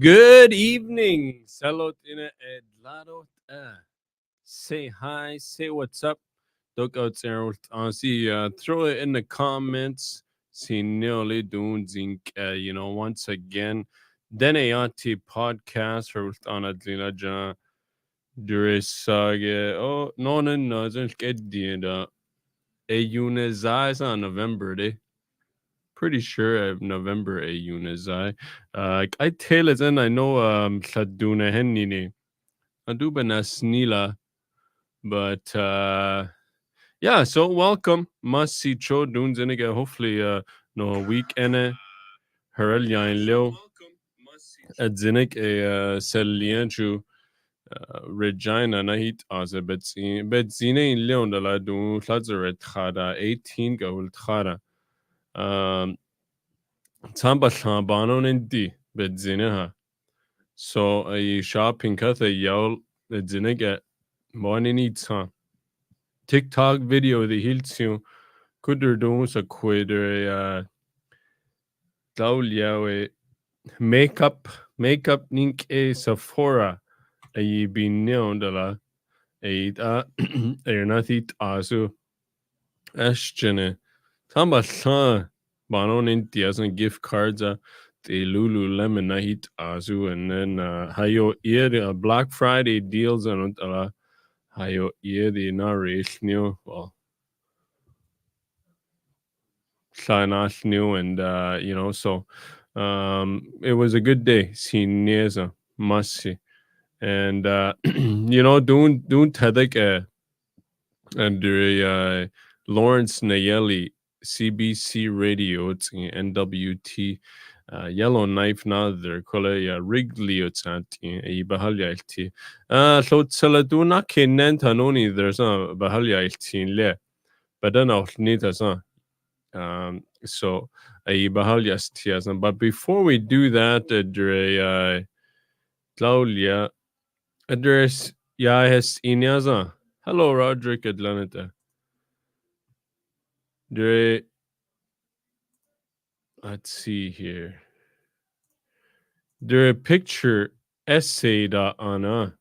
Good evening. Salot in a edladot. Say hi, say what's up. Look out there. See, throw it in the comments. See, nearly doing zinc. Once again, Dene Yati podcast for on a dinaja. Durisage. Oh, no, don't get the unizai on November day. Pretty sure I have November a unizai. I tell it and I know Saduna Hennini. Aduba Nasnila. But yeah, so welcome. Must see Cho Dunes in again. Hopefully no weekend. Harel Yain Leo. Adzinik a Selianchu Regina Nahit as a Betzine in Leon de la Dun Lazaret Hada 18 Gold Hada. Tamba Shambanon and D Betzine. So a shopping cut a yell the Zinig morning eats TikTok video the Hiltsu Kuder Dons a quitter Daulia makeup nink a Sephora a be known de la a nathit azu Ashjene Tamba San Banon in Diaz and gift cards the Lululemon Nahit Azu and then Hayo ear Black Friday deals and Hayo ear the narration well Shanash new and so it was a good day. Sineza Masi and doing Tedek under Lawrence Nayally CBC radio it's NWT Yellowknife na there kolla Wrigley it's at bahalyalti so tsaladuna kenen tanoni there's a bahalyalti le but then I'll need as so bahalyas but before we do that Claudia address has inyaza hello Roderick Atlaneta let's see here. There a picture essay da ana.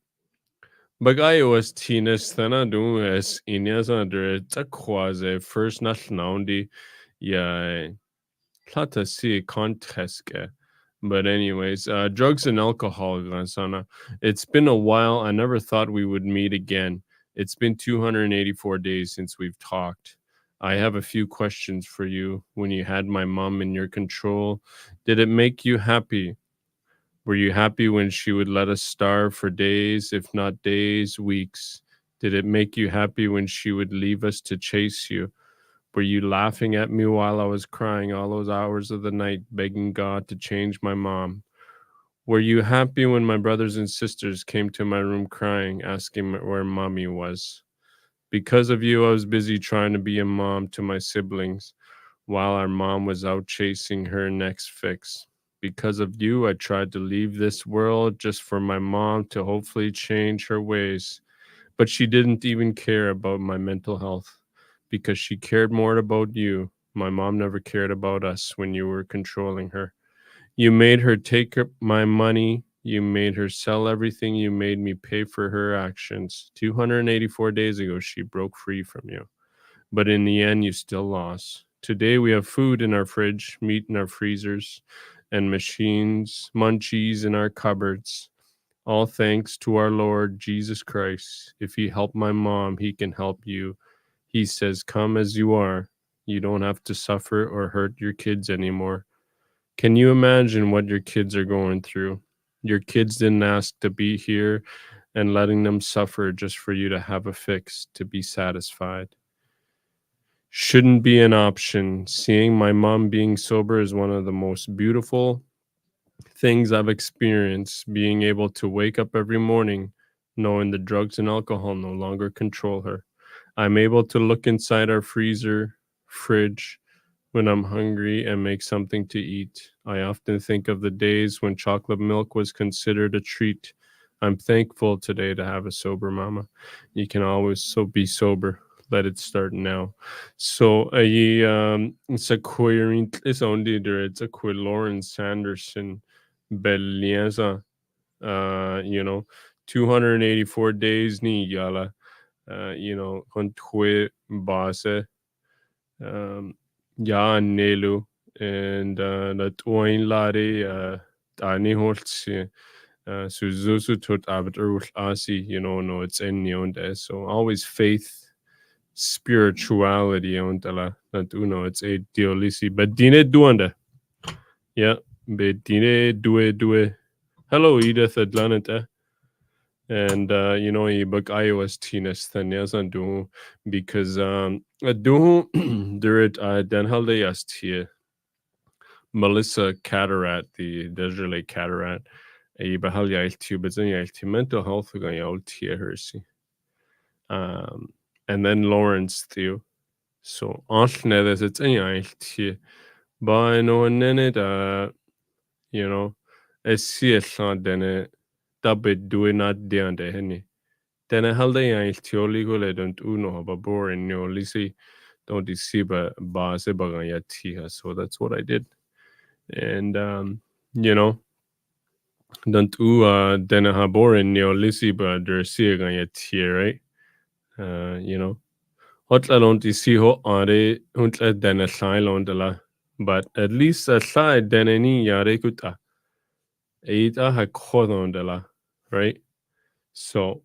Bagay was Tinas Thana do as Inas under a quasi first nationality. Yeah, plata see contest. But anyways, drugs and alcohol, Gansana. It's been a while. I never thought we would meet again. It's been 284 days since we've talked. I have a few questions for you. When you had my mom in your control, did it make you happy? Were you happy when she would let us starve for days, if not days, weeks? Did it make you happy when she would leave us to chase you? Were you laughing at me while I was crying all those hours of the night, begging God to change my mom? Were you happy when my brothers and sisters came to my room crying, asking where mommy was? Because of you, I was busy trying to be a mom to my siblings while our mom was out chasing her next fix. Because of you, I tried to leave this world just for my mom to hopefully change her ways. But she didn't even care about my mental health because she cared more about you. My mom never cared about us when you were controlling her. You made her take my money. You made her sell everything. You made me pay for her actions. 284 days ago, she broke free from you. But in the end, you still lost. Today, we have food in our fridge, meat in our freezers, and machines, munchies in our cupboards. All thanks to our Lord Jesus Christ. If he helped my mom, he can help you. He says, come as you are. You don't have to suffer or hurt your kids anymore. Can you imagine what your kids are going through? Your kids didn't ask to be here and letting them suffer just for you to have a fix, to be satisfied. Shouldn't be an option. Seeing my mom being sober is one of the most beautiful things I've experienced. Being able to wake up every morning knowing the drugs and alcohol no longer control her. I'm able to look inside our freezer, fridge, when I'm hungry and make something to eat. I often think of the days when chocolate milk was considered a treat. I'm thankful today to have a sober mama. You can always be sober. Let it start now. So it's a queer it's only there. It's a queer Lauren Sanderson Belienza, you know, 284 days ni yala, you know, huntwe base, um, ya nelu, and that oin lari, tani holtsi, suzusu tot abdul asi, you know, no, it's in yonde. So always faith, spirituality on that uno, it's a diolisi, but dine duanda. Yeah, but dine due. Hello, Edith Atlaneta. And you know, I book iOS Tinas Thanyas do because do there it then held here Melissa Cataract, the Desiree Cataract, a bahal yail but then yail mental health gan yail tia hersi. And then Lawrence Theo. So Auntnethers it's in yail tia. But no and then it you know, I see a shot then it dabit do it not down the henny. Den halda jag teoligole don't uno ba boring no lisi don't deceive ba sebagan yatiha. So that's what I did. And you know, don't den ha boring no lisi ba der siegan yatia, right? You know. Hot la don't see ho are huntla den a shine on the la. But at least a side den any yare kuta. Eita ha kodon de la, right? So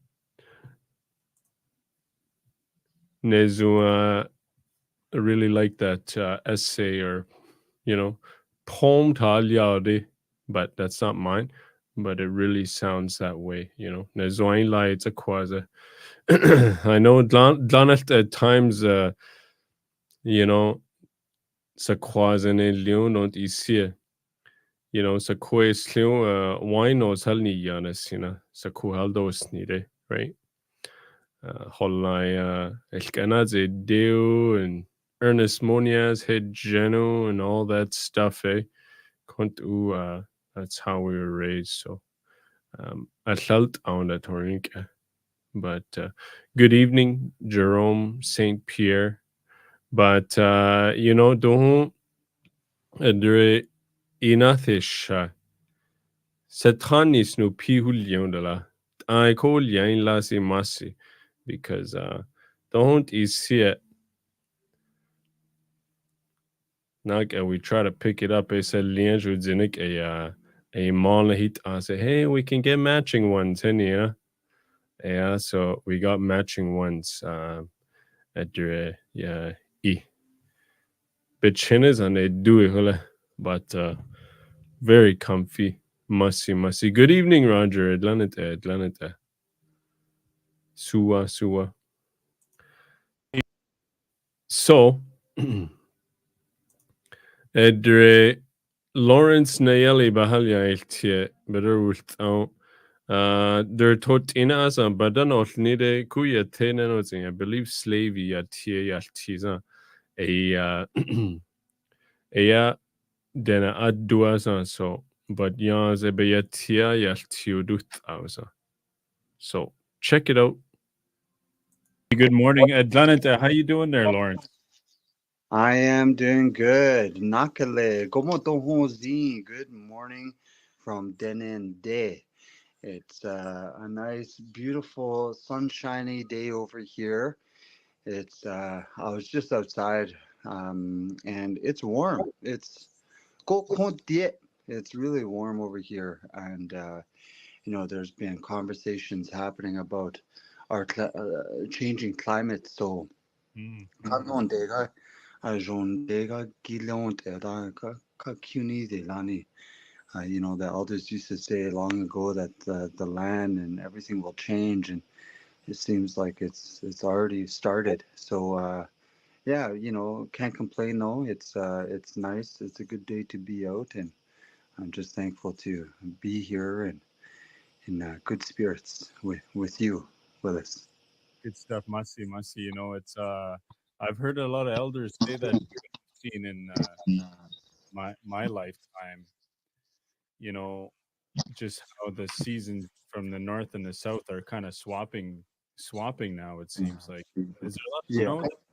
Nezu I really like that essay or, you know, poem tagliare, but that's not mine. But it really sounds that way, you know. Nezoin lai it's a quasi. I know Dlanet at times, you know, sa quasi ne leon don't isi, you know, sa quais leon wine or salni yanis, you know, sa kuhaldos nide, right? Hollai Elkanaze Deo and Ernest Moniaz, Head Geno, and all that stuff, eh? Kontu, that's how we were raised. So, I felt on that Torinka. But good evening, Jerome St. Pierre. But, you know, don't adre inathish. Satanis no pihul I call yain lasi masi because don't is see Nak and we try to pick it up. I said Lianju Zinik a mall hit. I say, hey, we can get matching ones, hey, yeah. So we got matching ones at your e. But chinas and they do it, but very comfy. Musty. Good evening, Roger. Atlanita. Suwa. So, Edre Lawrence Nayally Bahalia Iltie, better with der tot ina sa badan ol nide kuya tenen I believe slavey ya tie ya tiza a ea dena adua so but ya ze be ya tia ya tiudut ausa. So check it out. Good morning, Atlanta. How you doing there, Lawrence? I am doing good. Nakale. Como tohozi. Good morning from Denende. It's a nice, beautiful, sunshiny day over here. I was just outside, and it's warm. It's really warm over here, and there's been conversations happening about our changing climate. So, Mm. Ajondega Gilont ka Cuni de Lani. The elders used to say long ago that the land and everything will change, and it seems like it's already started. So yeah, can't complain though. It's nice. It's a good day to be out, and I'm just thankful to be here and in good spirits with you, Willis. Good stuff, Masi. You know, it's I've heard a lot of elders say that seen in my lifetime. You know, just how the seasons from the north and the south are kind of swapping now. It seems like. Is there a lot of Yeah.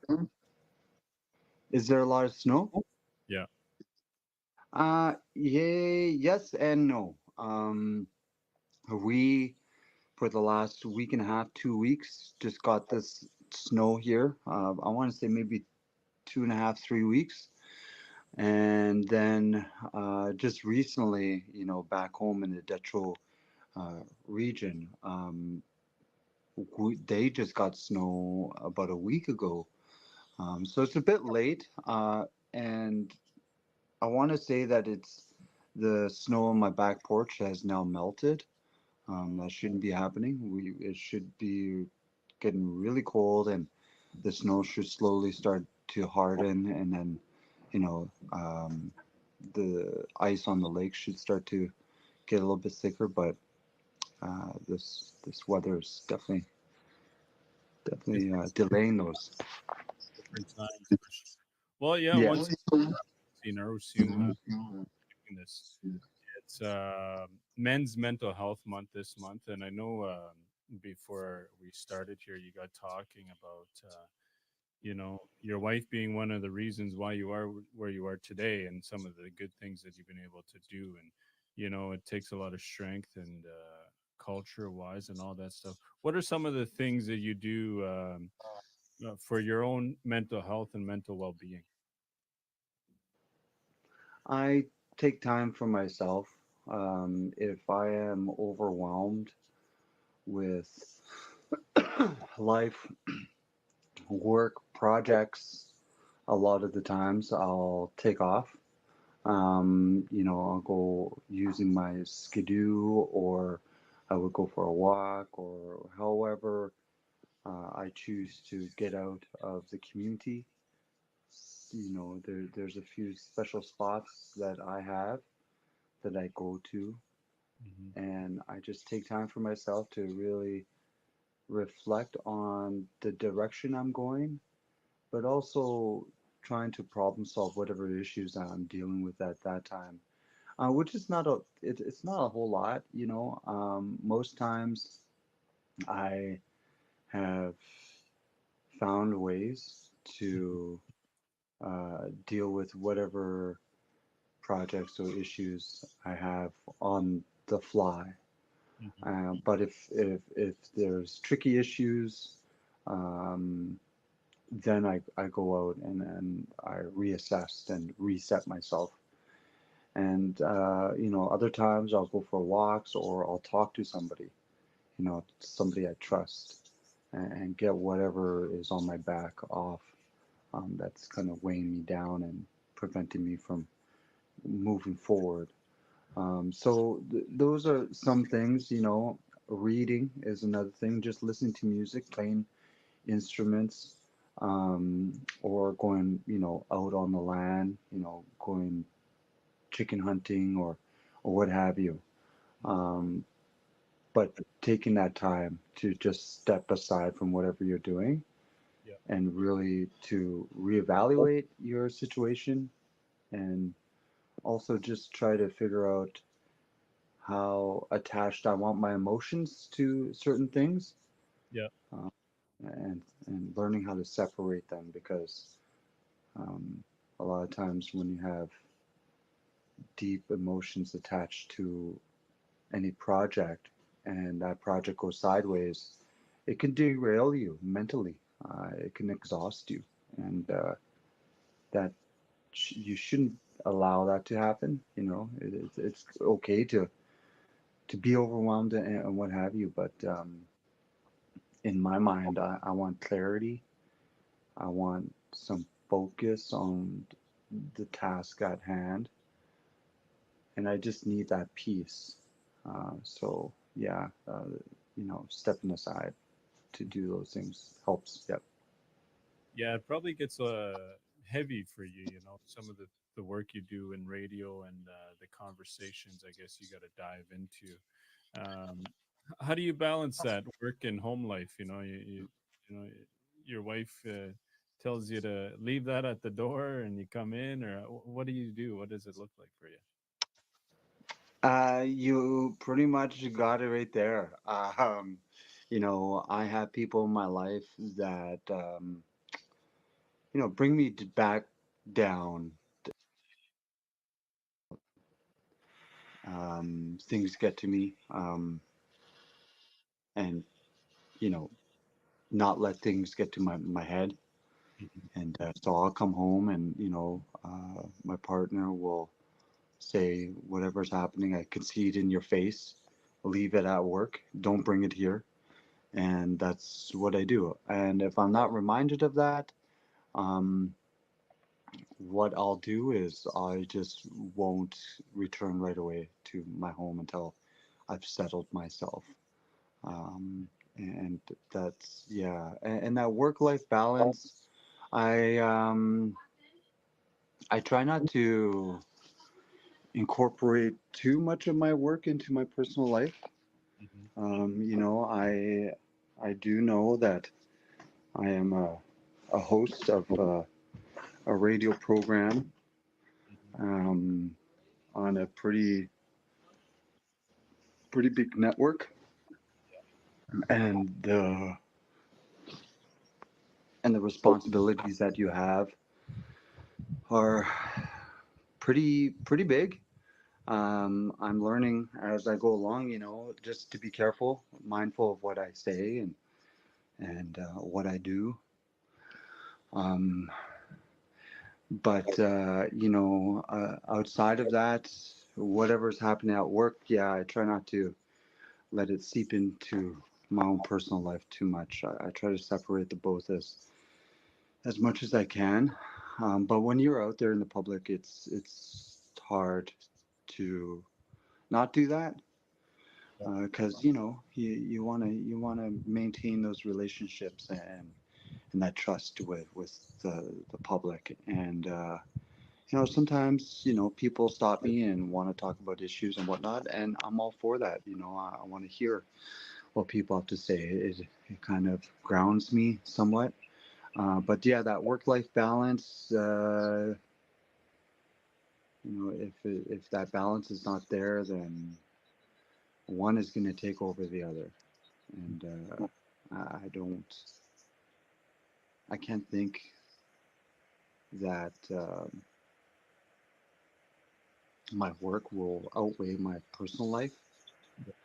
snow? Is there a lot of snow? Yeah. Yay, yes and no. We for the last week and a half, 2 weeks, just got this snow here. I want to say maybe 2.5, 3 weeks. And then just recently, back home in the Detro region, they just got snow about a week ago. So it's a bit late. And I want to say that it's the snow on my back porch has now melted. That shouldn't be happening. It should be getting really cold, and the snow should slowly start to harden, and then the ice on the lake should start to get a little bit thicker. But this weather is definitely Different delaying those. different times for sure. Well, yeah. Yeah. Once you resume doing this, it's Men's Mental Health Month this month, and I know before we started here, you got talking about your wife being one of the reasons why you are where you are today, and some of the good things that you've been able to do, and it takes a lot of strength and culture wise and all that stuff. What are some of the things that you do for your own mental health and mental well-being? I take time for myself. If I am overwhelmed with life, work, projects, a lot of the times I'll take off. I'll go using my skidoo, or I would go for a walk, or however I choose to get out of the community. There's a few special spots that I have that I go to, Hmm. and I just take time for myself to really reflect on the direction I'm going, but also trying to problem solve whatever issues that I'm dealing with at that time. Which is not it's not a whole lot. Most times I have found ways to deal with whatever projects or issues I have on the fly. Hmm. But if there's tricky issues, um, then I go out and I reassess and reset myself. And other times I'll go for walks, or I'll talk to somebody, somebody I trust, and get whatever is on my back off, that's kind of weighing me down and preventing me from moving forward. So those are some things. Reading is another thing. Just listening to music, playing instruments, or going, out on the land, going chicken hunting, or what have you. Um, but taking that time to just step aside from whatever you're doing, Yeah. and really to reevaluate your situation, and also just try to figure out how attached I want my emotions to certain things, Yeah. uh, and learning how to separate them, because um, a lot of times when you have deep emotions attached to any project, and that project goes sideways, it can derail you mentally. It can exhaust you, and that you shouldn't allow that to happen. It's okay to be overwhelmed, and what have you, but in my mind, I want clarity. I want some focus on the task at hand, and I just need that peace. So yeah, stepping aside to do those things helps. Yep. Yeah, it probably gets heavy for you, some of the work you do in radio and the conversations I guess you got to dive into. How do you balance that work and home life? Your wife tells you to leave that at the door and you come in, or what do you do? What does it look like for you? You pretty much got it right there. I have people in my life that bring me back down, things get to me, and you know, not let things get to my head. Mhm. And so I'll come home, and my partner will say whatever's happening. I can see it in your face. Leave it at work. Don't bring it here. And that's what I do. And if I'm not reminded of that, um, what I'll do is I just won't return right away to my home until I've settled myself. Um, and that's, yeah. And that work-life balance, I I try not to incorporate too much of my work into my personal life. Mhm. I do know that I am a host of a radio program, Mhm. um, on a pretty big network, and the responsibilities that you have are pretty big. I'm learning as I go along, just to be careful, mindful of what I say and what I do. Um, but outside of that, whatever's happening at work, yeah, I try not to let it seep into my own personal life too much. I try to separate the both as much as I can. But when you're out there in the public, it's hard to not do that, Yeah. because you wanna maintain those relationships and that trust with the public. And sometimes people stop me and want to talk about issues and whatnot, and I'm all for that. I want to hear what people have to say. It kind of grounds me somewhat. But yeah, that work-life balance. If that balance is not there, then one is going to take over the other, and I don't. I can't think that my work will outweigh my personal life.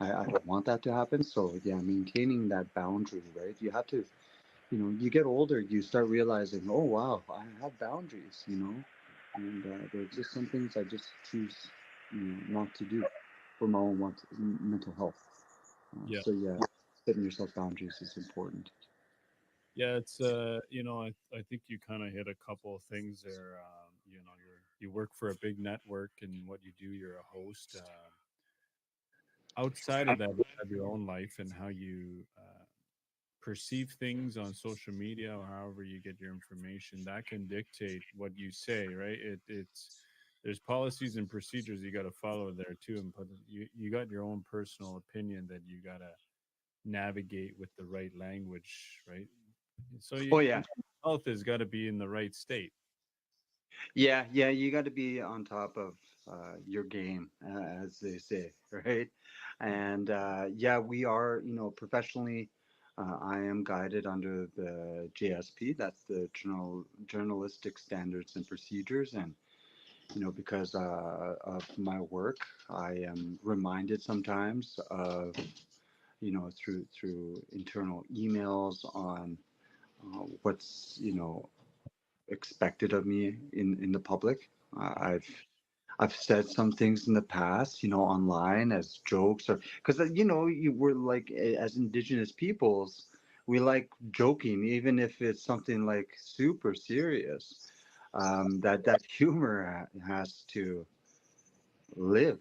I don't want that to happen. So yeah, maintaining that boundary, right? You have to, you get older, you start realizing, oh wow, I have boundaries, and there's just some things I just choose, not to do for my own mental health. Yeah. So yeah, setting yourself boundaries is important. Yeah, it's I think you kind of hit a couple of things there. You work for a big network, and what you do, you're a host. Outside of that, you have your own life and how you perceive things on social media or however you get your information. That can dictate what you say, right? It's there's policies and procedures you got to follow there too, and but you got your own personal opinion that you got to navigate with the right language, right? So Oh your yeah, mental health has got to be in the right state. yeah. You got to be on top of your game, as they say, right? And yeah, we are, professionally. I am guided under the JSP. That's the Journalistic Standards and Procedures, and because of my work, I am reminded sometimes of, through internal emails on what's expected of me in the public. I've said some things in the past, online as jokes, or because you were like, as Indigenous peoples, we like joking, even if it's something like super serious. That humor has to live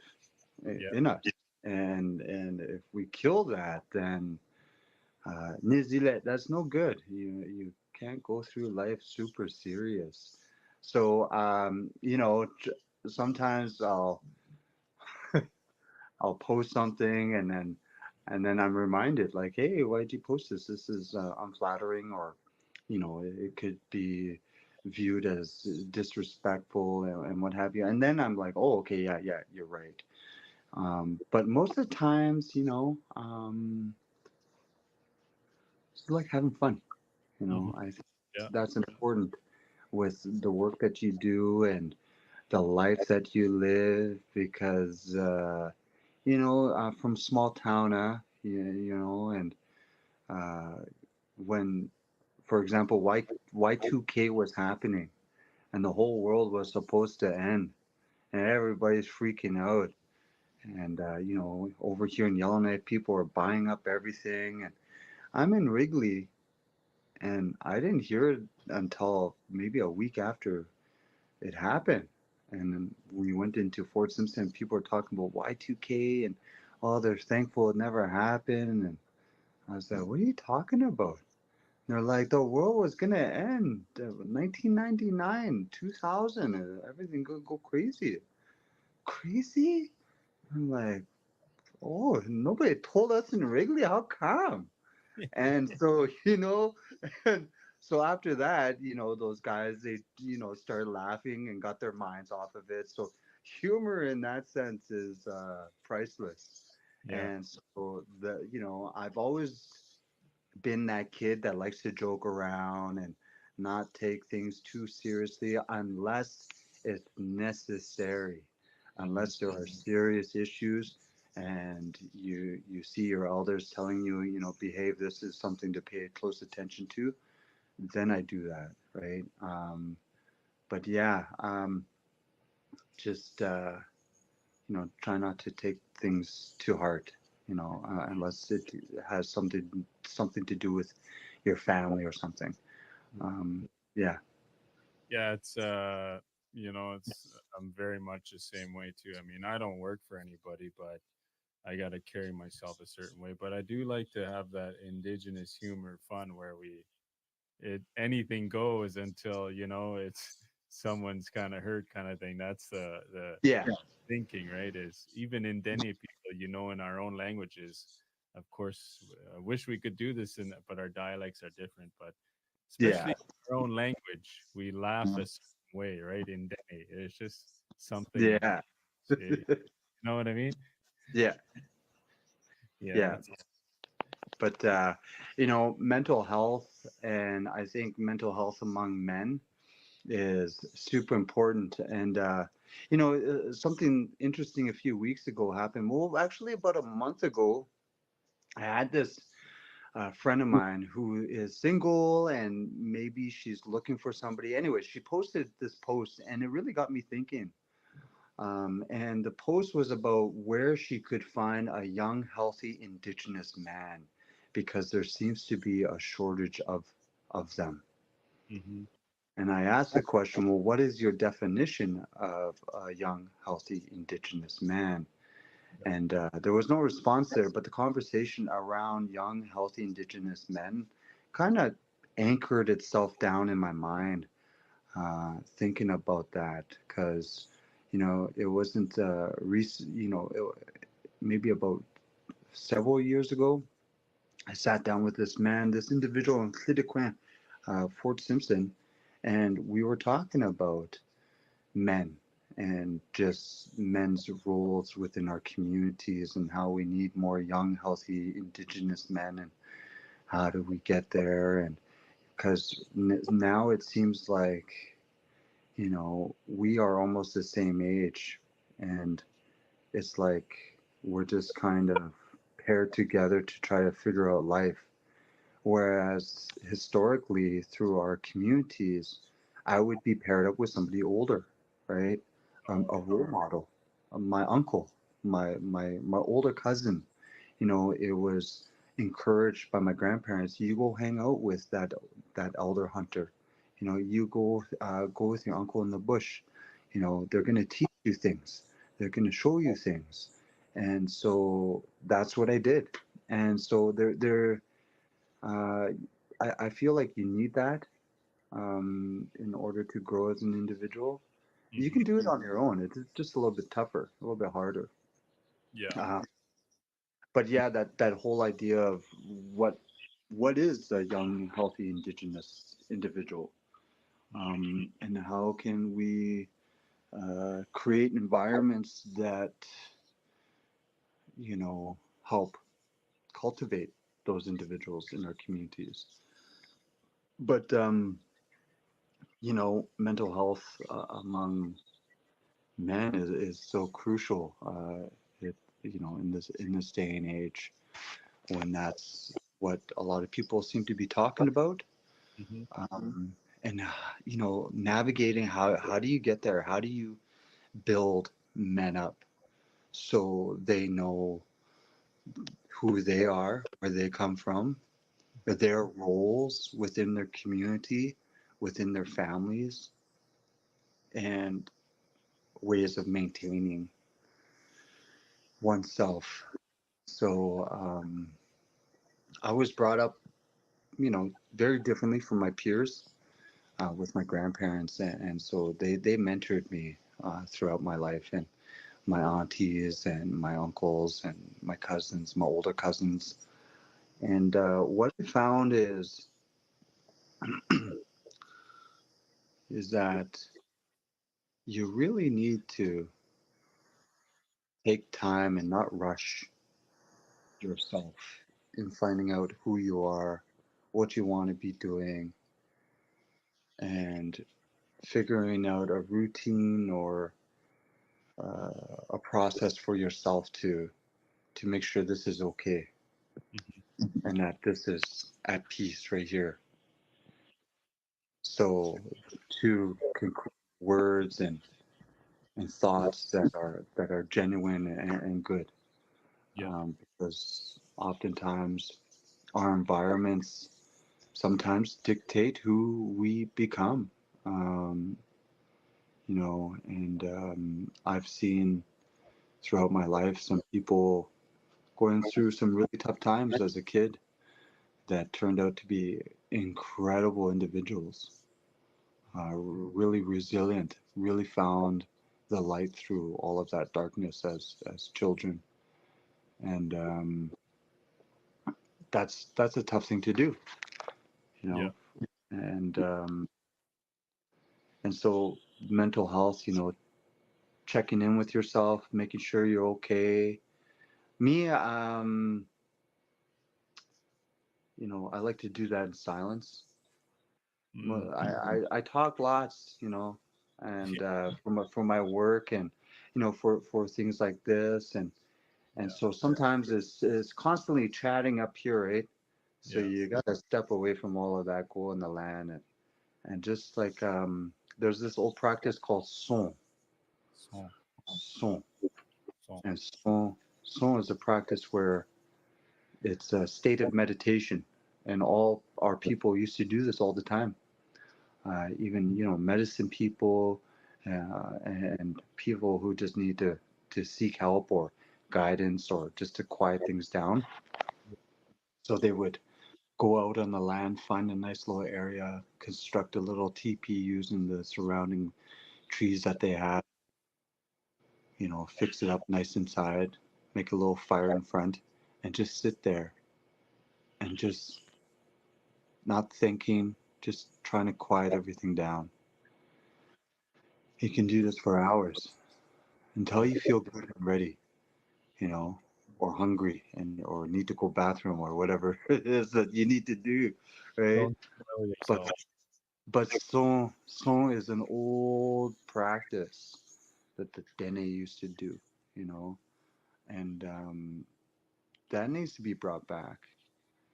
Yeah, in us, and if we kill that, then Nizilet, that's no good. You can't go through life super serious. So sometimes I'll post something, and then I'm reminded, like, hey, why'd you post this? This is unflattering, or it could be viewed as disrespectful, and what have you. And then I'm like, oh, okay, yeah, you're right. But most of the times, it's like having fun. hmm I think yeah, that's important with the work that you do, and the life that you live because from small town, and uh, when, for example, Y2K was happening and the whole world was supposed to end and everybody's freaking out. And, over here in Yellowknife, people are buying up everything. And I'm in Wrigley, and I didn't hear it until maybe a week after it happened. And then when we went into Fort Simpson, people were talking about Y2K and, oh, they're thankful it never happened. And I was like, what are you talking about? And they're like, the world was going to end 1999, 2000, and everything going to go crazy. Crazy? I'm like, oh, nobody told us in Wrigley. How come? And so, and so after that, those guys, they, started laughing and got their minds off of it. So humor in that sense is priceless. Yeah. And so I've always been that kid that likes to joke around and not take things too seriously unless it's necessary, Hmm. unless there are serious issues and you see your elders telling you, behave, this is something to pay close attention to, then I do that, right? But yeah, just try not to take things too hard, unless it has something to do with your family or something. Um, yeah, Yeah, it's I'm very much the same way too. I mean, I don't work for anybody, but I got to carry myself a certain way. But I do like to have that indigenous humor fun where it anything goes until, it's someone's kind of hurt kind of thing. That's the yeah, thinking, right? Is even in Dene people, in our own languages, of course, I wish we could do this but our dialects are different. But especially yeah, in our own language, we laugh a certain way, right? In Dene, it's just something in yeah, you know what I mean? yeah, Yeah, yeah. that's But mental health, and I think mental health among men is super important. And something interesting a few weeks ago happened. Well, actually, about a month ago, I had this friend of mine who is single and maybe she's looking for somebody. Anyway, she posted this post and it really got me thinking. And the post was about where she could find a young, healthy Indigenous man because there seems to be a shortage of them. hmm And I asked the question, well, what is your definition of a young, healthy Indigenous man? And there was no response there, but the conversation around young, healthy Indigenous men kind of anchored itself down in my mind, thinking about that, because, it wasn't recent, maybe about several years ago, I sat down with this man, this individual in Clídequin, Fort Simpson, and we were talking about men and just men's roles within our communities and how we need more young, healthy Indigenous men and how do we get there. And because now it seems like, we are almost the same age and it's like we're just kind of paired together to try to figure out life. Whereas historically, through our communities, I would be paired up with somebody older, right? oh A role model, my uncle, my older cousin. It was encouraged by my grandparents. You go hang out with that elder hunter. You go with your uncle in the bush. They're gonna teach you things. They're gonna show you things, and so that's what I did. And so uh, I feel like you need that in order to grow as an individual. You hmm can do it on your own. It's just a little bit tougher, a little bit harder. yeah. Uh, but yeah, that whole idea of what is a young, healthy Indigenous individual, and how can we create environments that help cultivate those individuals in our communities. But mental health among man is so crucial. It in this day and age when that's what a lot of people seem to be talking about. Hmm. And navigating how do you get there? How do you build men up so they know who they are, where they come from, their roles within their community, within their families, and ways of maintaining oneself. So I was brought up, very differently from my peers with my grandparents, and so they mentored me throughout my life, and my aunties and my uncles and my cousins, my older cousins. And what I found is that you really need to take time and not rush yourself in finding out who you are, what you want to be doing, and figuring out a routine or a process for yourself to make sure this is okay Hmm. and that this is at peace right here. So to conclude words and thoughts that are genuine and good, Yeah. because oftentimes our environments sometimes dictate who we become. Um, and I've seen throughout my life some people going through some really tough times as a kid that turned out to be incredible individuals, really resilient, really found the light through all of that darkness as children, and that's a tough thing to do, you Yeah. know, and and so mental health, checking in with yourself, making sure you're okay. Me, I like to do that in silence. Mm. Well, I talk lots, and for my work and for things like this and Yeah. so sometimes it's constantly chatting up here, right? So Yeah. you gotta step away from all of that, go in the land and just like there's this old practice called So, son, so, and son is a practice where it's a state of meditation, and all our people used to do this all the time. Even medicine people and people who just need to seek help or guidance or just to quiet things down. So they would go out on the land, find a nice little area, construct a little teepee using the surrounding trees that they had, fix it up nice inside, make a little fire in front, and just sit there and just not thinking, just trying to quiet everything down. You can do this for hours until yeah. you feel good and ready, you know, or hungry and or need to go bathroom or whatever it is that you need to do, right? Don't spoil But yourself. son is an old practice that the Dene used to do, you know, and that needs to be brought back.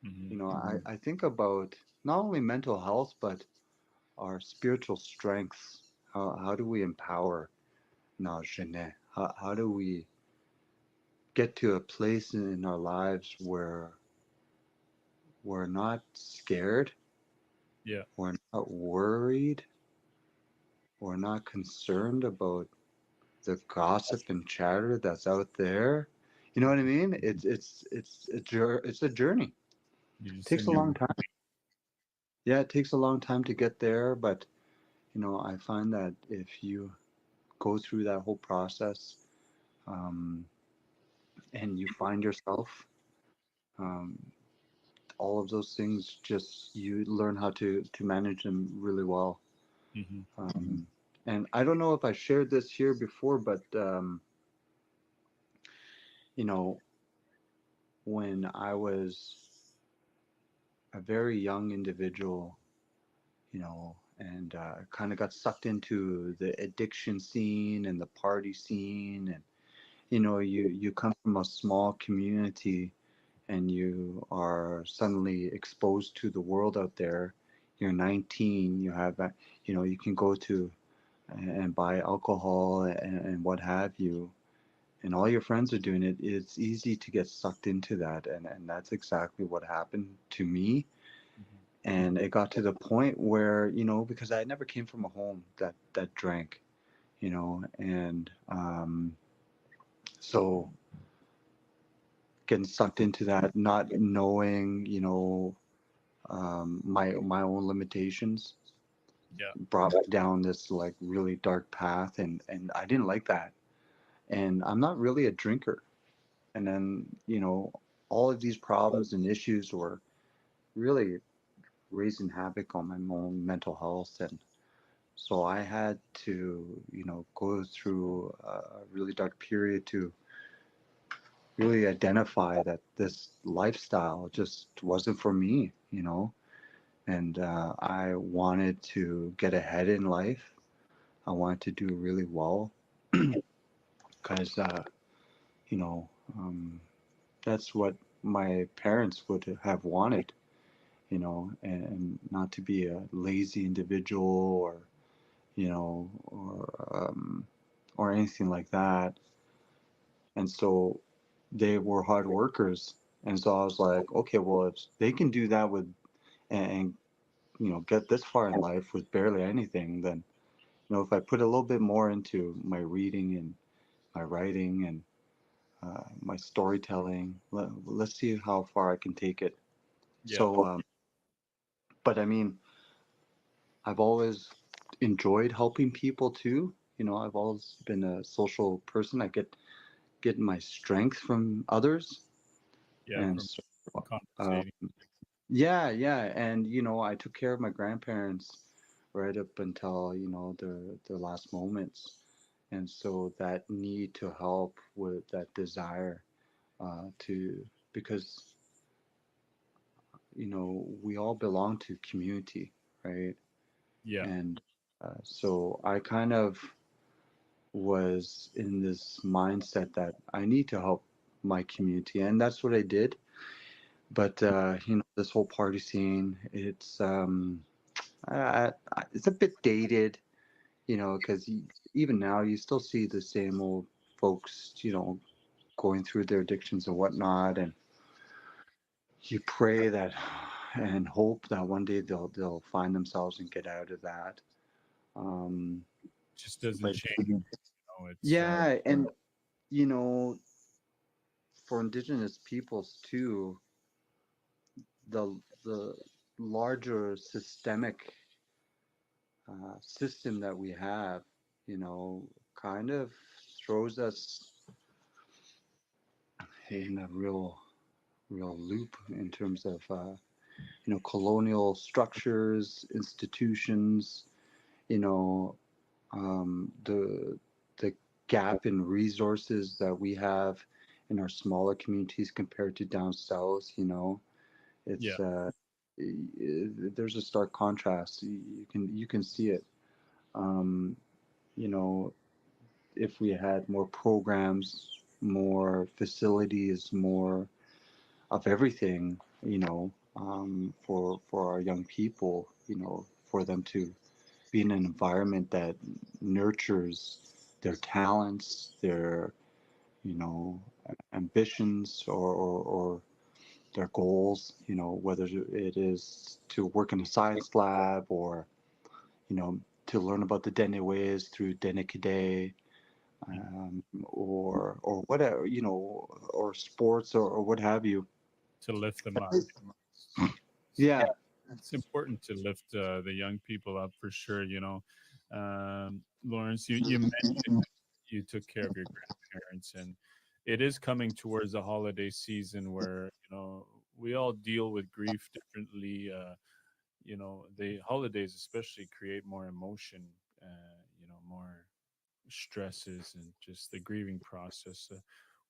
Hmm. I think about not only mental health but our spiritual strengths. How do we empower na Jene? How do we get to a place in our lives where we're not scared, Yeah. we're not worried, we're not concerned about the gossip and chatter that's out there. You know what I mean? It's a journey. You It just takes in a your long time. Yeah, it takes a long time to get there, but I find that if you go through that whole process um, and you find yourself, um, all of those things just you learn how to manage them really well. hmm Um, and I don't know if I shared this here before, but you know, when I was a very young individual, and kind of got sucked into the addiction scene and the party scene. And you come from a small community, and you are suddenly exposed to the world out there. You're 19, you have you can go to and buy alcohol and what have you, and all your friends are doing it. It's easy to get sucked into that, and that's exactly what happened to me. Mhm. And it got to the point where, because I never came from a home that drank, and so getting sucked into that, not knowing, my own limitations, Yeah. brought me down this like really dark path, and I didn't like that. And I'm not really a drinker. And then, all of these problems and issues were really raising havoc on my own mental health. And so I had to, go through a really dark period to really identify that this lifestyle just wasn't for me, and I wanted to get ahead in life. I wanted to do really well because, you know, um, that's what my parents would have wanted, and not to be a lazy individual, or anything like that. And so they were hard workers. And so I was like, okay, well, if they can do that and get this far in life with barely anything, then, if I put a little bit more into my reading and my writing and my storytelling, let's see how far I can take it. Yeah. So, but I mean, I've always enjoyed helping people too. I've always been a social person. I get my strength from others, Yeah. and From so uh, conversating. yeah, yeah, and I took care of my grandparents right up until their last moments, and so that need to help with that desire to because we all belong to community, right? Yeah. And so I kind of was in this mindset that I need to help my community, and that's what I did. But this whole party scene, it's a bit dated, because even now you still see the same old folks, going through their addictions and whatnot, and you pray that and hope that one day they'll find themselves and get out of that. Um, Just doesn't but change. It's yeah, and you know, for indigenous peoples too, the larger systemic system that we have, kind of throws us in a real loop in terms of colonial structures, institutions, you know, the gap in resources that we have in our smaller communities compared to down south. It's yeah. there's a stark contrast. You can see it. Um, you know, if we had more programs, more facilities, more of everything, for our young people, for them to be in an environment that nurtures their talents, their ambitions, or their goals. Whether it is to work in a science lab or to learn about the Dene ways through Dene Kide, Mhm. or whatever, or sports, or what have you. To lift them up. Yeah, It's important to lift the young people up for sure. Lawrence, you mentioned you took care of your grandparents, and it is coming towards the holiday season where we all deal with grief differently. The holidays especially create more emotion, more stresses, and just the grieving process.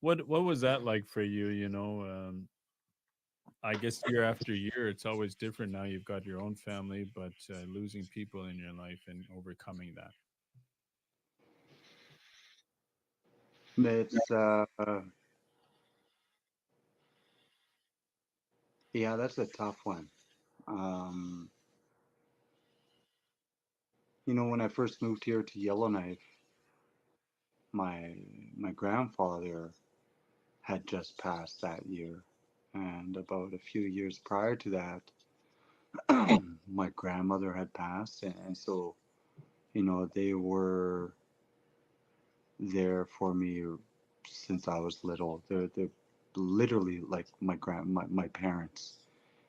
What was that like for you? I guess year after year, it's always different. Now you've got your own family, but losing people in your life and overcoming that. It's yeah, that's a tough one. Um, when I first moved here to Yellowknife, my my grandfather had just passed that year, and about a few years prior to that, my grandmother had passed, and so they were there for me since I was little. They're literally like my parents.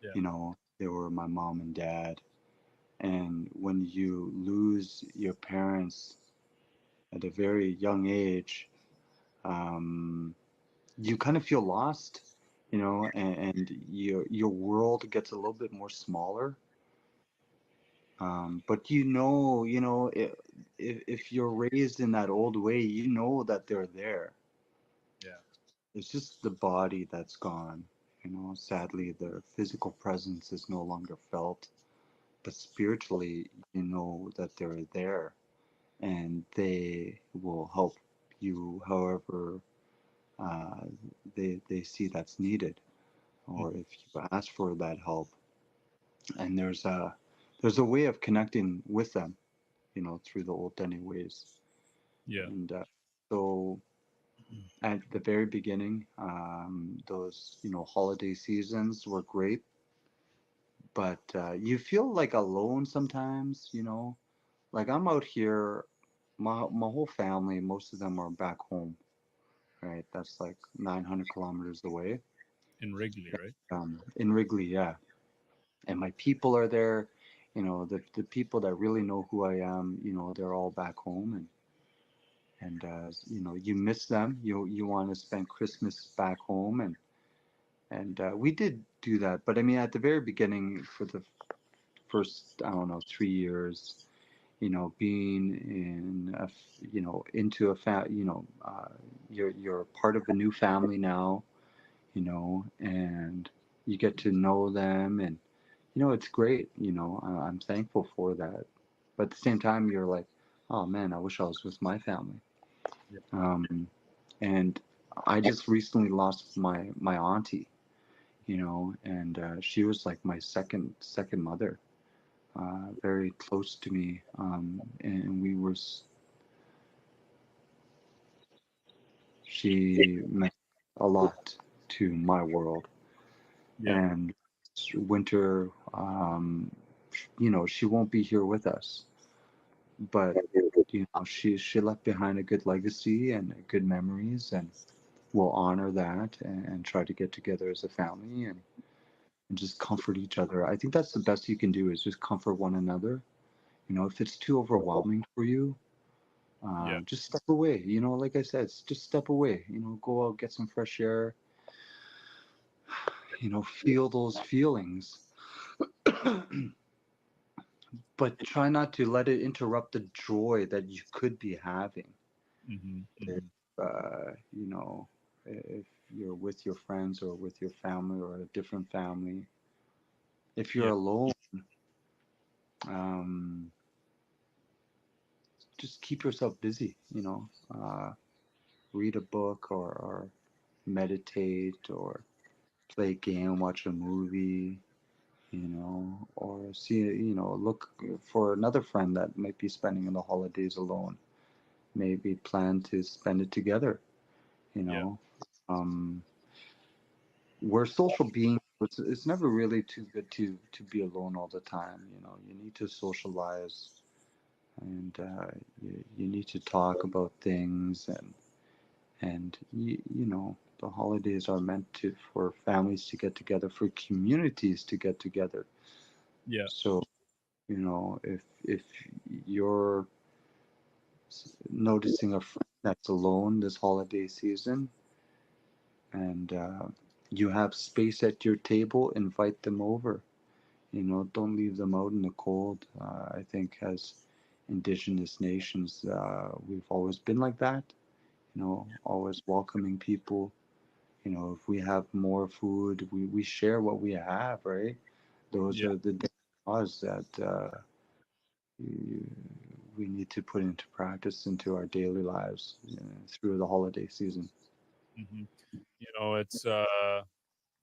Yeah. They were my mom and dad. And when you lose your parents at a very young age, um, you kind of feel lost, and your world gets a little bit more smaller. But if you're raised in that old way, you know that they're there. Yeah. It's just the body that's gone. Sadly, the physical presence is no longer felt, but spiritually, you know that they're there, and they will help you however uh, they see that's needed, or Hmm. if you ask for that help. And there's a way of connecting with them, through the old Dene ways. Yeah. And so at the very beginning, those holiday seasons were great, but you feel like alone sometimes. Like I'm out here, my whole family, most of them are back home, right? That's like 900 kilometers away, In Wrigley, right? in Wrigley, yeah. And my people are there. The people that really know who I am, they're all back home, and you miss them. You want to spend Christmas back home, and we did do that. But I mean, at the very beginning, for the first, I don't know, 3 years, being into a you're part of a new family now, and you get to know them, and it's great. I'm thankful for that. But at the same time, you're like, oh man, I wish I was with my family. Yeah. Um, and I just recently lost my auntie, and she was like my second mother, very close to me, and she meant a lot to my world. Yeah. And winter, she won't be here with us, but she left behind a good legacy and good memories, and we'll honor that, and try to get together as a family, and just comfort each other. I think that's the best you can do, is just comfort one another. If it's too overwhelming for you, Yeah. just step away. Like I said, just step away. Go out, get some fresh air. Feel those feelings, but try not to let it interrupt the joy that you could be having. Hmm. If, Hmm. if you're with your friends or with your family or a different family, if you're Yeah. alone, um, just keep yourself busy. Read a book, or meditate, or play a game, watch a movie, or look for another friend that might be spending the holidays alone. Maybe plan to spend it together. You Yeah. know, um, we're social beings. It's never really too good to be alone all the time. You need to socialize, and you need to talk about things, and the holidays are meant to for families to get together, for communities to get together. Yeah. So if you're noticing a friend that's alone this holiday season, and you have space at your table, invite them over. Don't leave them out in the cold. I think as indigenous nations, we've always been like that. Always welcoming people, You know, if we have more food, we share what we have, right? Those Yeah. are the laws that you- we need to put into practice into our daily lives through the holiday season. Hmm. It's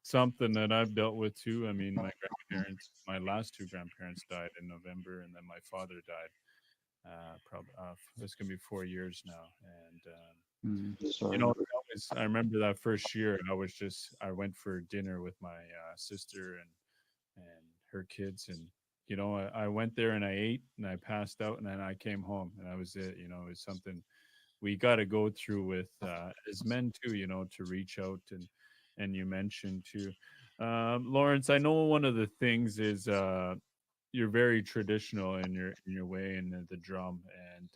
something that I've dealt with too. I mean, my grandparents, my last two grandparents died in November, and then my father died. Probably it's gonna be 4 years now, and Sorry. I remember that first year. I went for dinner with my sister and her kids, and I went there and I ate and I passed out, and then I came home, and that was it. It was something we got to go through with as men too, to reach out. And you mentioned too, Lawrence, I know one of the things is you're very traditional in your way and the drum, and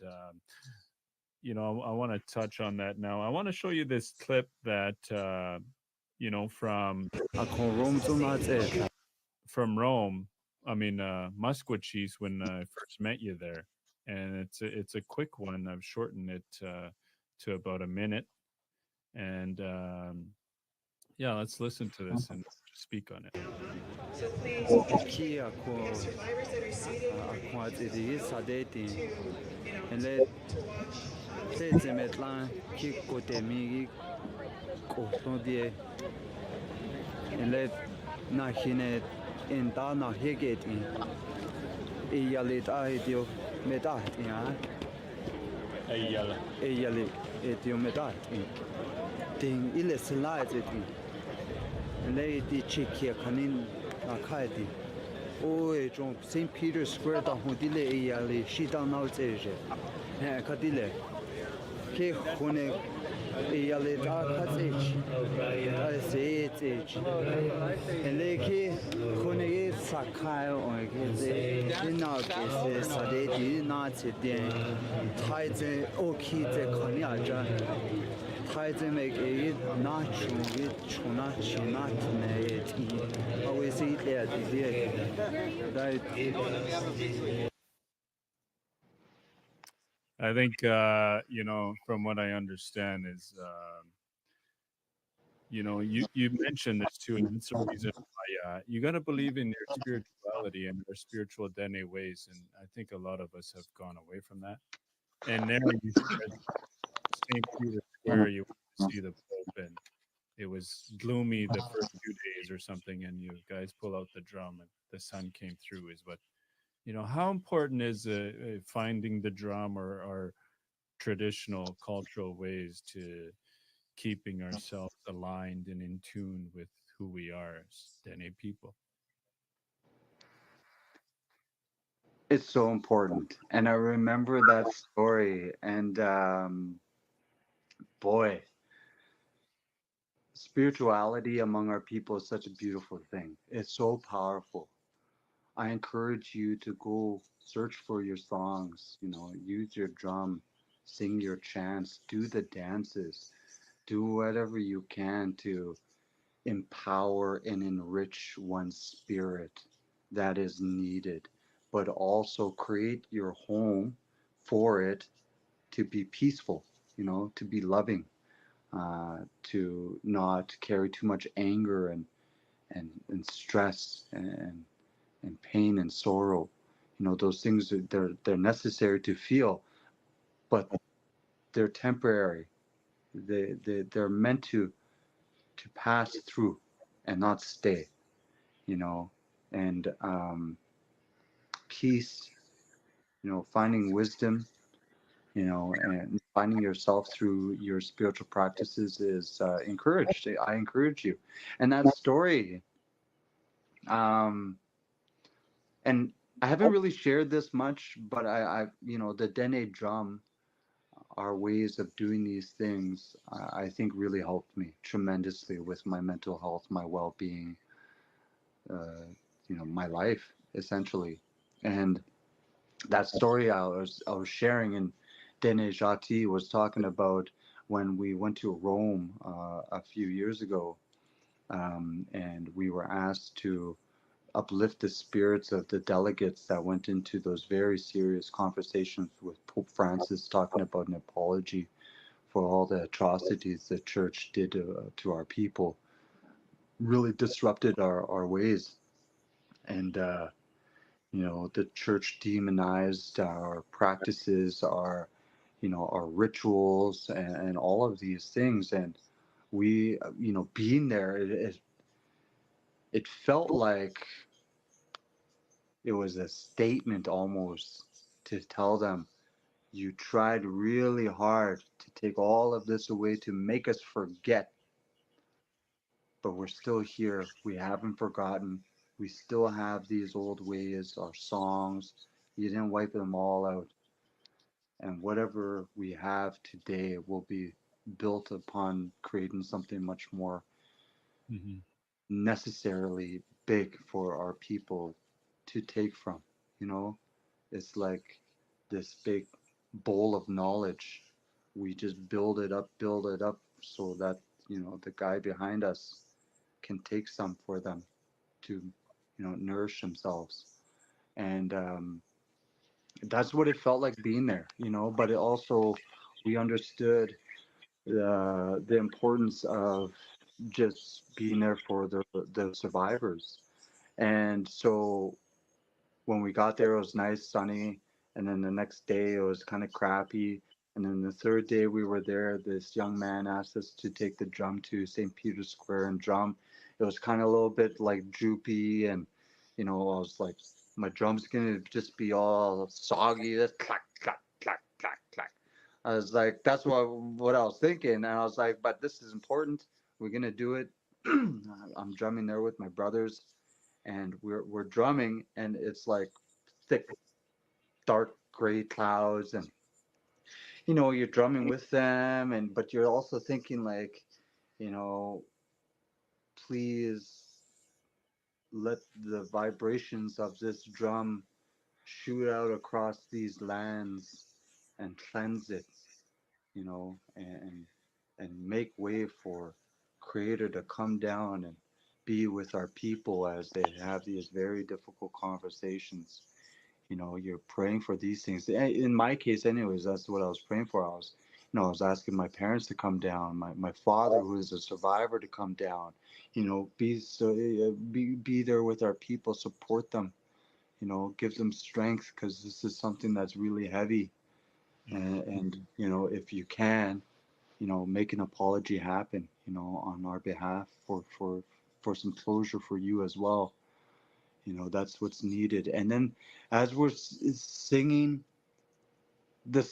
I want to touch on that now. I want to show you this clip that from Rome. I mean, Musquatchis, when I first met you there, and it's a quick one. I've shortened it to about a minute, and yeah, let's listen to this and speak on it. So please keep your survivors that are seated or And to, let to watch say Zemetlan ki kote mi kohlo die and let na hine in da na heget in e yalit ahetio metat in Ayala. e yalit etio metat in ting ile slides it in and let the chikia kanin na kaiti o e jong St. Peter's Square da hodile e yali shita na zeje kadile ke khone yale ta khatech ta sech eleke khone ye sakai o ke ze na ke se sade di na che den tai ze o ki ze khani aja tai ze me ke na chu ye chuna chuna ne ti always eat there di I think from what I understand is you mentioned this too, and it's the reason why you got to believe in your spirituality and your spiritual Dene ways, and I think a lot of us have gone away from that. And there you said St. Peter's Square, you went to see the Pope, and it was gloomy the first few days or something, and you guys pull out the drum, and the sun came through. Is what how important is finding the drum or traditional cultural ways to keeping ourselves aligned and in tune with who we are as Dene people. It's so important. And I remember that story. And boy, spirituality among our people is such a beautiful thing. It's so powerful. I encourage you to go search for your songs, use your drum, sing your chants, do the dances, do whatever you can to empower and enrich one's spirit that is needed, but also create your home for it to be peaceful, to be loving, to not carry too much anger and stress and pain and sorrow. Those things they're necessary to feel, but they're temporary. They're meant to pass through and not stay. you know, and peace, finding wisdom, and finding yourself through your spiritual practices is encouraged. I encourage you. And that story, um, and I haven't really shared this much, but the Dene drum, our ways of doing these things, I think really helped me tremendously with my mental health, my well-being, uh, my life, essentially. And that story I was sharing in Dene Yati was talking about when we went to Rome a few years ago, and we were asked to uplift the spirits of the delegates that went into those very serious conversations with Pope Francis, talking about an apology for all the atrocities the church did to our people. Really disrupted our ways. And, the church demonized our practices, our rituals, and all of these things. And we, being there, it felt like it was a statement almost to tell them, you tried really hard to take all of this away to make us forget, but we're still here. We haven't forgotten. We still have these old ways, our songs. You didn't wipe them all out. And whatever we have today will be built upon creating something much more Hmm. necessarily big for our people to take from. You know, it's like this big bowl of knowledge. We just build it up so that, the guy behind us can take some for them to, nourish themselves. And that's what it felt like being there, but it also, we understood the importance of just being there for the survivors. And so when we got there, it was nice, sunny, and then the next day it was kind of crappy. And then the third day we were there, this young man asked us to take the drum to St. Peter's Square and drum. It was kind of a little bit like droopy, and I was like, my drum's gonna just be all soggy, just clack, clack, clack, clack, clack. I was like, that's what I was thinking, and I was like, but this is important. We're gonna do it. I'm drumming there with my brothers, and we're drumming, and it's like thick, dark gray clouds, and you're drumming with them, and but you're also thinking like, you know, please let the vibrations of this drum shoot out across these lands and cleanse it, and make way for Creator to come down and be with our people as they have these very difficult conversations. You're praying for these things. In my case, anyways, that's what I was praying for. I was asking my parents to come down, my father, who is a survivor, to come down. Be there with our people, support them. Give them strength, because this is something that's really heavy. Hmm. And if you can, make an apology happen, on our behalf, for some closure for you as well. That's what's needed. And then as we're singing, the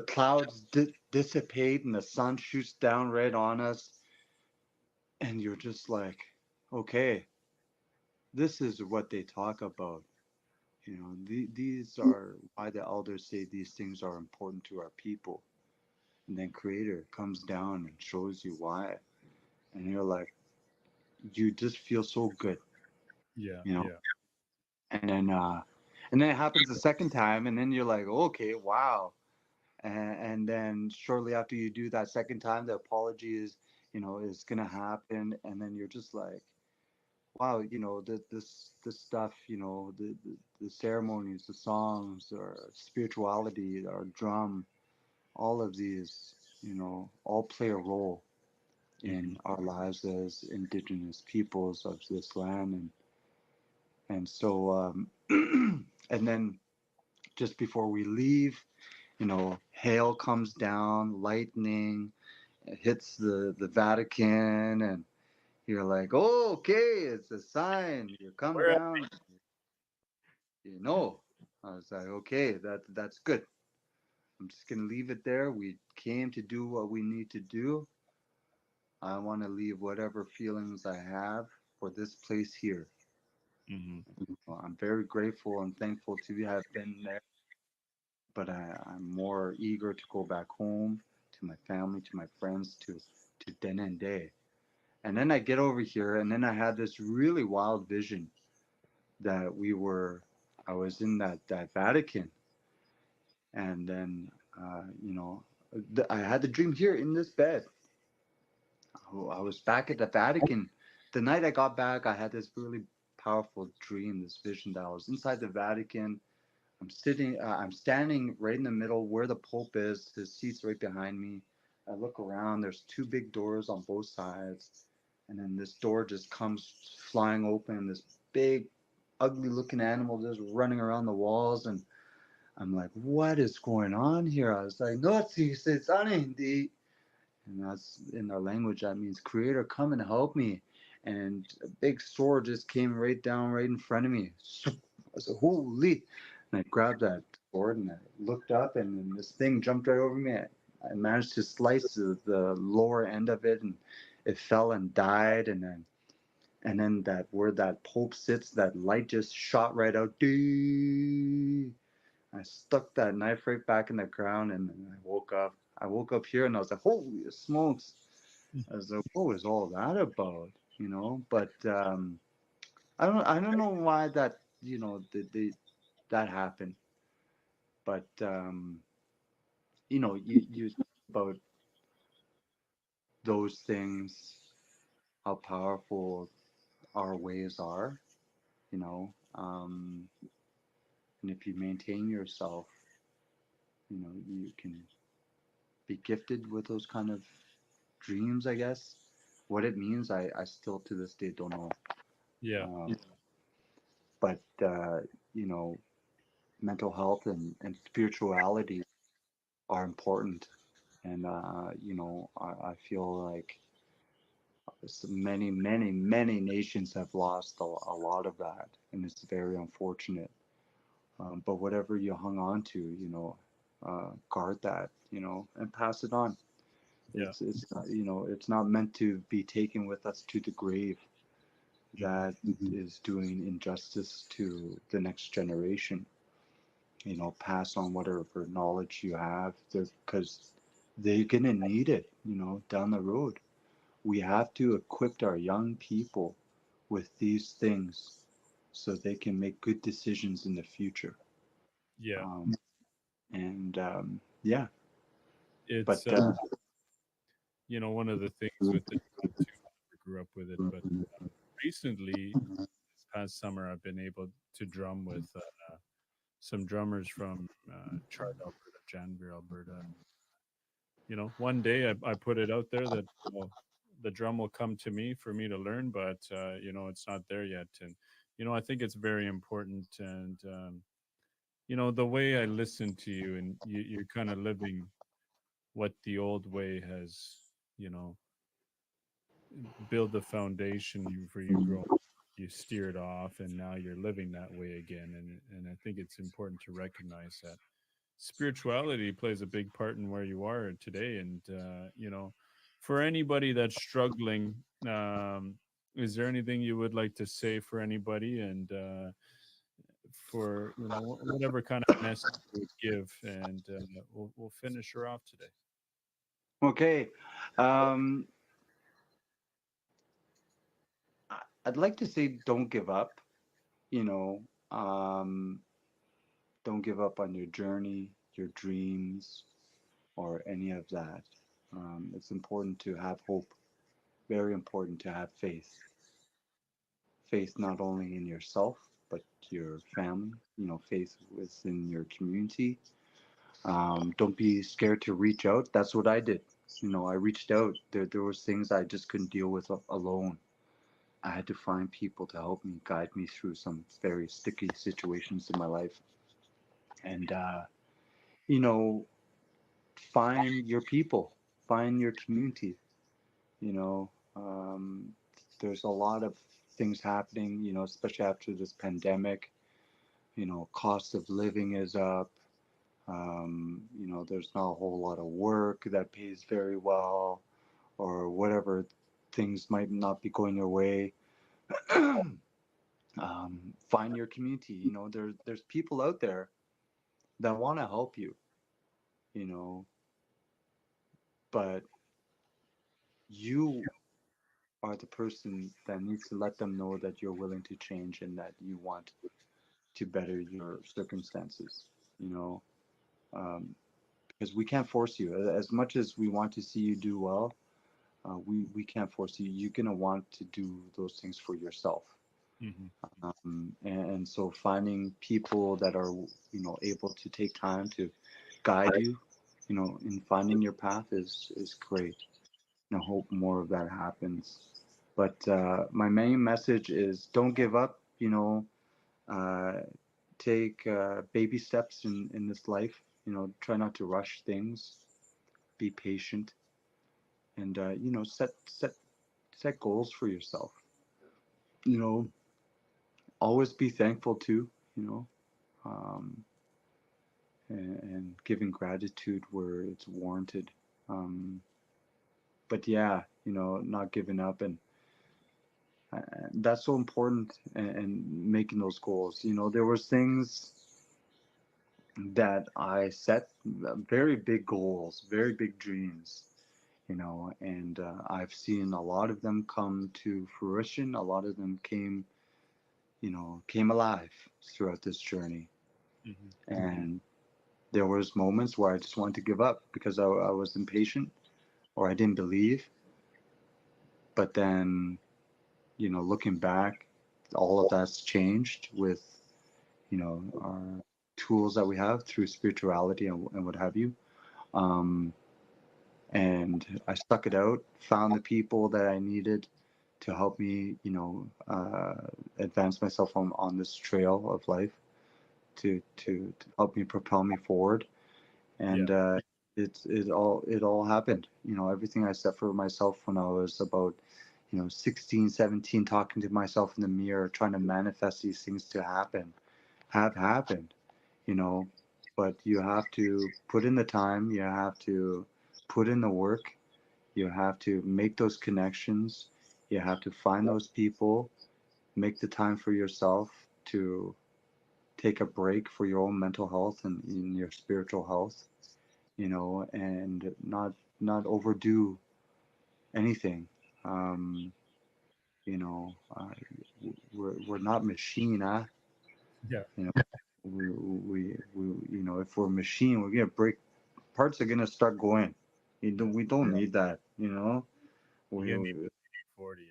clouds dissipate and the sun shoots down right on us, and you're just like, okay, this is what they talk about. These are why the elders say these things are important to our people. And then Creator comes down and shows you why, and you're like, you just feel so good, Yeah, you know. yeah. And then it happens the second time, and then you're like, okay, wow. And then shortly after you do that second time, the apology is gonna happen, and then you're just like, wow, this stuff, the ceremonies, the songs, or spirituality, our drum, all of these, all play a role Hmm. in our lives as indigenous peoples of this land. And so and then just before we leave, hail comes down, lightning hits the Vatican, and you're like, oh, okay, it's a sign. You come Where? down, you know. I was like, okay, that's good. I'm just gonna leave it there. We came to do what we need to do. I want to leave whatever feelings I have for this place here. Hmm. I'm very grateful and thankful to have been there, but I'm more eager to go back home to my family, to my friends, to Dene Day. And then I get over here, and then I had this really wild vision that I was in that Vatican, and then I had the dream here in this bed. I was back at the Vatican. The night I got back, I had this really powerful dream, this vision that I was inside the Vatican. I'm standing right in the middle where the Pope is. His seat's right behind me. I look around. There's two big doors on both sides, and then this door just comes flying open. This big, ugly-looking animal just running around the walls, and I'm like, "What is going on here?" I was like, "No, it's hindi," and that's in our language. That means "Creator, come and help me." And a big sword just came right down right in front of me. I was like, "Holy!" And I grabbed that sword and I looked up, and then this thing jumped right over me. I managed to slice the lower end of it, and it fell and died. And then that where that Pope sits, that light just shot right out. Dee! I stuck that knife right back in the ground, and then I woke up. I woke up here, and I was like, "Holy smokes!" I was like, "What was all that about?" But I don't know why that that happened. But you think about those things, how powerful our ways are, you know, and if you maintain yourself, you can be gifted with those kind of dreams, I guess. What it means, I still to this day don't know. Yeah. Um, but you know, mental health and spirituality are important, and I feel like many, many, many nations have lost a lot of that, and it's very unfortunate. But whatever you hung on to, guard that, and pass it on. Yeah. It's not meant to be taken with us to the grave. Hmm. That is doing injustice to the next generation. Pass on whatever knowledge you have, because they're gonna need it, down the road. We have to equip our young people with these things so they can make good decisions in the future. Yeah. Um, and yeah, It's but one of the things with the drum too. I never grew up with it, but recently, this past summer, I've been able to drum with some drummers from Chard, Alberta, Janvier, Alberta. One day I put it out there that the drum will come to me for me to learn, but it's not there yet. And I think it's very important. And the way I listen to you, and you're kind of living what the old way has, you know, build the foundation for you grow. You steered off, and now you're living that way again. And I think it's important to recognize that spirituality plays a big part in where you are today. And for anybody that's struggling, is there anything you would like to say for anybody, and for whatever kind of message you would give, and we'll finish her off today. okay. Um, I'd like to say don't give up. You know, um, don't give up on your journey, your dreams, or any of that. It's important to have hope. Very important to have faith. Faith not only in yourself but your family. Faith within your community. Don't be scared to reach out. That's what I did. I reached out. There was things I just couldn't deal with alone. I had to find people to help me guide me through some very sticky situations in my life. And you know, find your people, find your community. You know, there's a lot of things happening. Especially after this pandemic. Cost of living is up. There's not a whole lot of work that pays very well, or whatever things might not be going your way. Find your community. There's people out there that want to help you. You know, but you are the person that needs to let them know that you're willing to change and that you want to better your circumstances. You know, because we can't force you. As much as we want to see you do well, we can't force you. You're gonna want to do those things for yourself. Hmm. And so finding people that are able to take time to guide you, in finding your path is great. And I hope more of that happens. But my main message is don't give up. Uh, take baby steps in this life. Try not to rush things. Be patient, and set goals for yourself. You know, always be thankful too. You know, um, and giving gratitude where it's warranted. Um, but yeah, not giving up, and that's so important, and making those goals. There was things that I set, very big goals, very big dreams, and I've seen a lot of them come to fruition. A lot of them came alive throughout this journey. Hmm. And there was moments where I just wanted to give up because I was impatient or I didn't believe. But then, looking back, all of that's changed with, our tools that we have through spirituality and what have you. Um, and I stuck it out, found the people that I needed to help me, advance myself on this trail of life to help me propel me forward. Yeah. And it all happened. Everything I set for myself when I was about 16, 17, talking to myself in the mirror, trying to manifest these things to happen, have happened. you know but you have to put in the time, you have to put in the work, you have to make those connections, you have to find those people, make the time for yourself to take a break for your own mental health and in your spiritual health, and not overdo anything. Um, you know, uh, we're not machine, huh? Yeah. You know, we if we're a machine, we're gonna break. Parts are gonna start going. We don't need that. You're We, gonna need 40.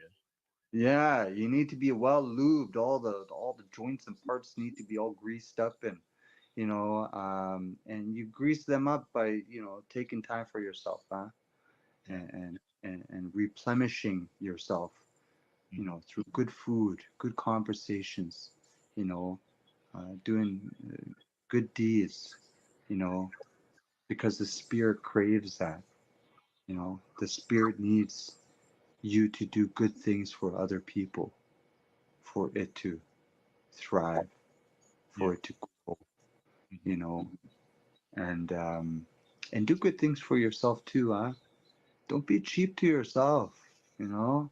yeah, you need to be well lubed. All the joints and parts need to be all greased up, and you grease them up by taking time for yourself, huh? Yeah. And replenishing yourself, Hmm. through good food, good conversations, doing good deeds, you know, because the spirit craves that. The spirit needs you to do good things for other people, for it to thrive, Yeah. for it to grow, Hmm. you know, and do good things for yourself too, huh? Don't be cheap to yourself, you know.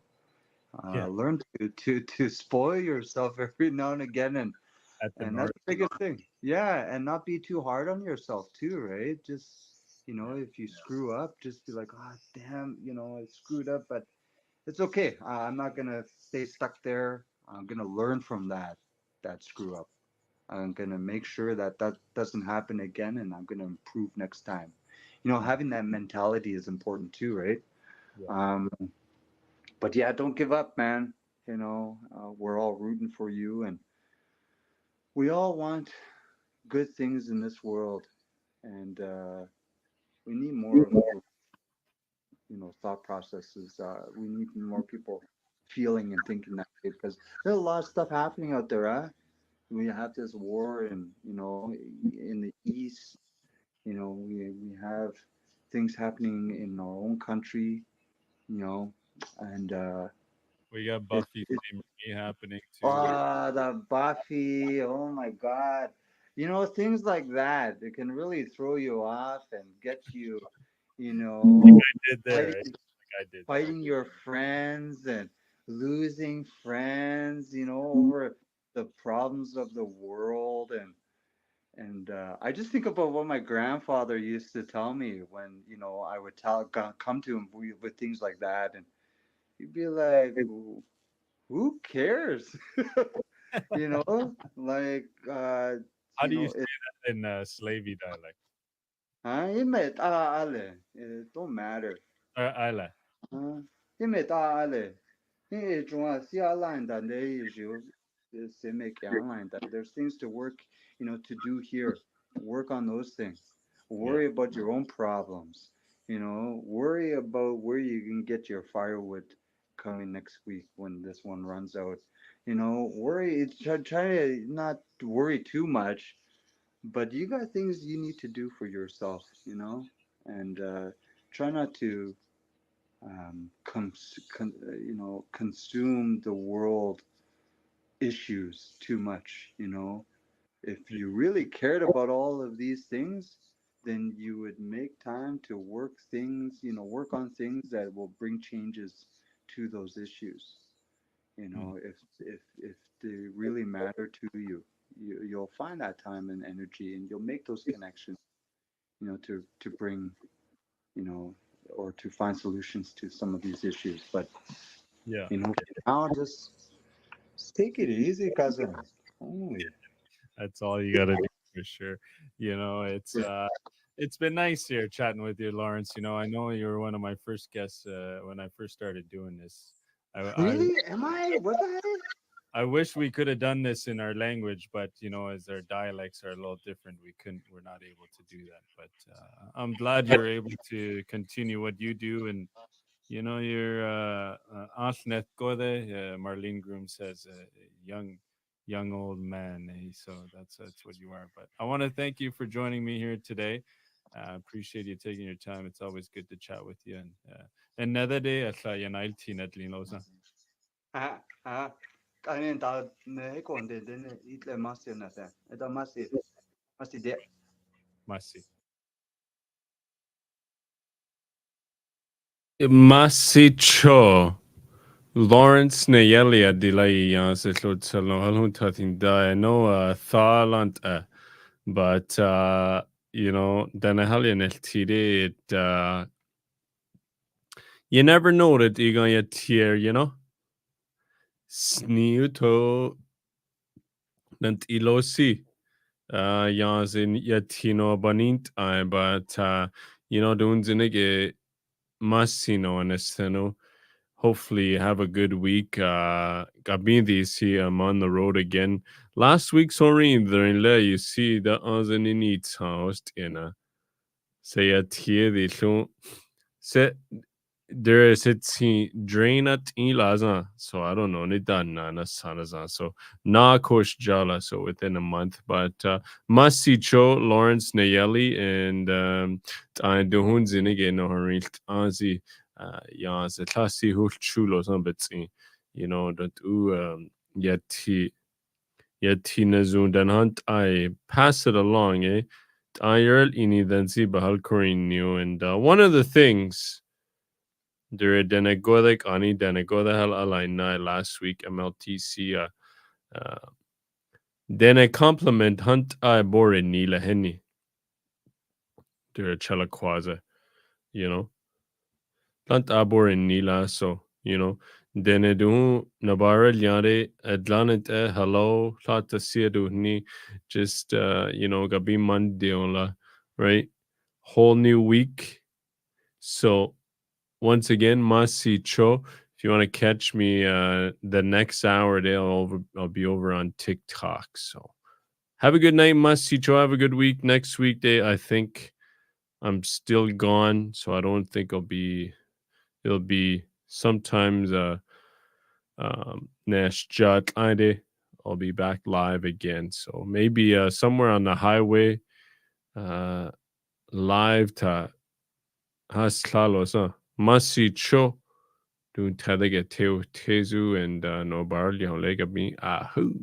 Yeah. Learn to spoil yourself every now and again, and At the that's north. the biggest thing. Yeah, and not be too hard on yourself too, right? Just Yeah. if you screw up, just be like, oh damn, I screwed up, but it's okay. I'm not gonna stay stuck there. I'm gonna learn from that screw up. I'm gonna make sure that that doesn't happen again, and I'm gonna improve next time. Mm. Having that mentality is important too, right? Yeah. Um, but yeah, don't give up, man. We're all rooting for you, and we all want good things in this world, and we need more thought processes. We need more people feeling and thinking that way because there's a lot of stuff happening out there. Huh? We have this war, and in the east, we have things happening in our own country, and We got it, Buffy Marie happening too. the Buffy. Oh my God. Things like that. It can really throw you off and get you, you know, I did there. fighting, I did there. fighting your friends and losing friends, over the problems of the world. And I just think about what my grandfather used to tell me when, I would come to him with things like that. And he'd be like, who cares? Like, How do you say it, that in Slavey dialect? it don't matter. Isla. Uh, there's things to work, to do here. Work on those things. Yeah. Worry about your own problems. Worry about where you can get your firewood coming next week when this one runs out. Worry. Try to not worry too much, but you got things you need to do for yourself. And try not to consume the world issues too much. If you really cared about all of these things, then you would make time to work on things that will bring changes to those issues. Mm. If they really matter to you, you'll find that time and energy, and you'll make those connections, to bring, you know, or to find solutions to some of these issues. But Yeah. now just take it easy, cousin. Holy. That's all you gotta do for sure. It's been nice here chatting with you, Lawrence. I know you were one of my first guests when I first started doing this. I, I Really? Am I? Was I? I wish we could have done this in our language, but as our dialects are a little different, we're not able to do that. But I'm glad you're able to continue what you do, and you're Aunt Gode, Marlene Groom says, young old man. So that's what you are. But I want to thank you for joining me here today. I appreciate you taking your time. It's always good to chat with you. And another day, Ah, ah. Kanin ta ne kon de ne itle masi na ta. Eta masi de. Masicho. Lawrence Nayally delay se salon halun tatin da no thalant but then a hellion it you never know that you're gonna tear, sniuto nant ilosi yas in yatino banint I but dunzinige masino and esteno. Hopefully have a good week. Gabindi see I'm on the road again. Last week, sorry, during le you see the Anzanini host in a say a tier the show. Set there is it drain at ilaza. So I don't know, ni done na sanaza. So na kosh jala, so within a month. But Masi Cho, Lawrence Nayally, and I do hunzinige no harilt anzi. Ja, se klasi hul chulo some bits, that yet he nazun dan hunt I pass it along, I earl ini then see bahal korin new and one of the things there denegodek ani denegodahal alai last week MLTC then a compliment hunt I bore nila henny there chela quaza, you know. Plant abor in Nila, so, Denedu Nabara Lyare Atlanit hello, Plata Siadu ni just Gabi Mandiola, right? Whole new week. So once again, Masi Cho. If you want to catch me the next hour, I'll be over on TikTok. So have a good night, Masi Cho. Have a good week. Next weekday, I think I'm still gone, so I don't think it'll be sometimes Nash Jut Ide. I'll be back live again. So maybe somewhere on the highway, uh, live to Haslalos, Masi Cho, doing Tadega Teo Tezu and no bar, Lega me. Ahoo.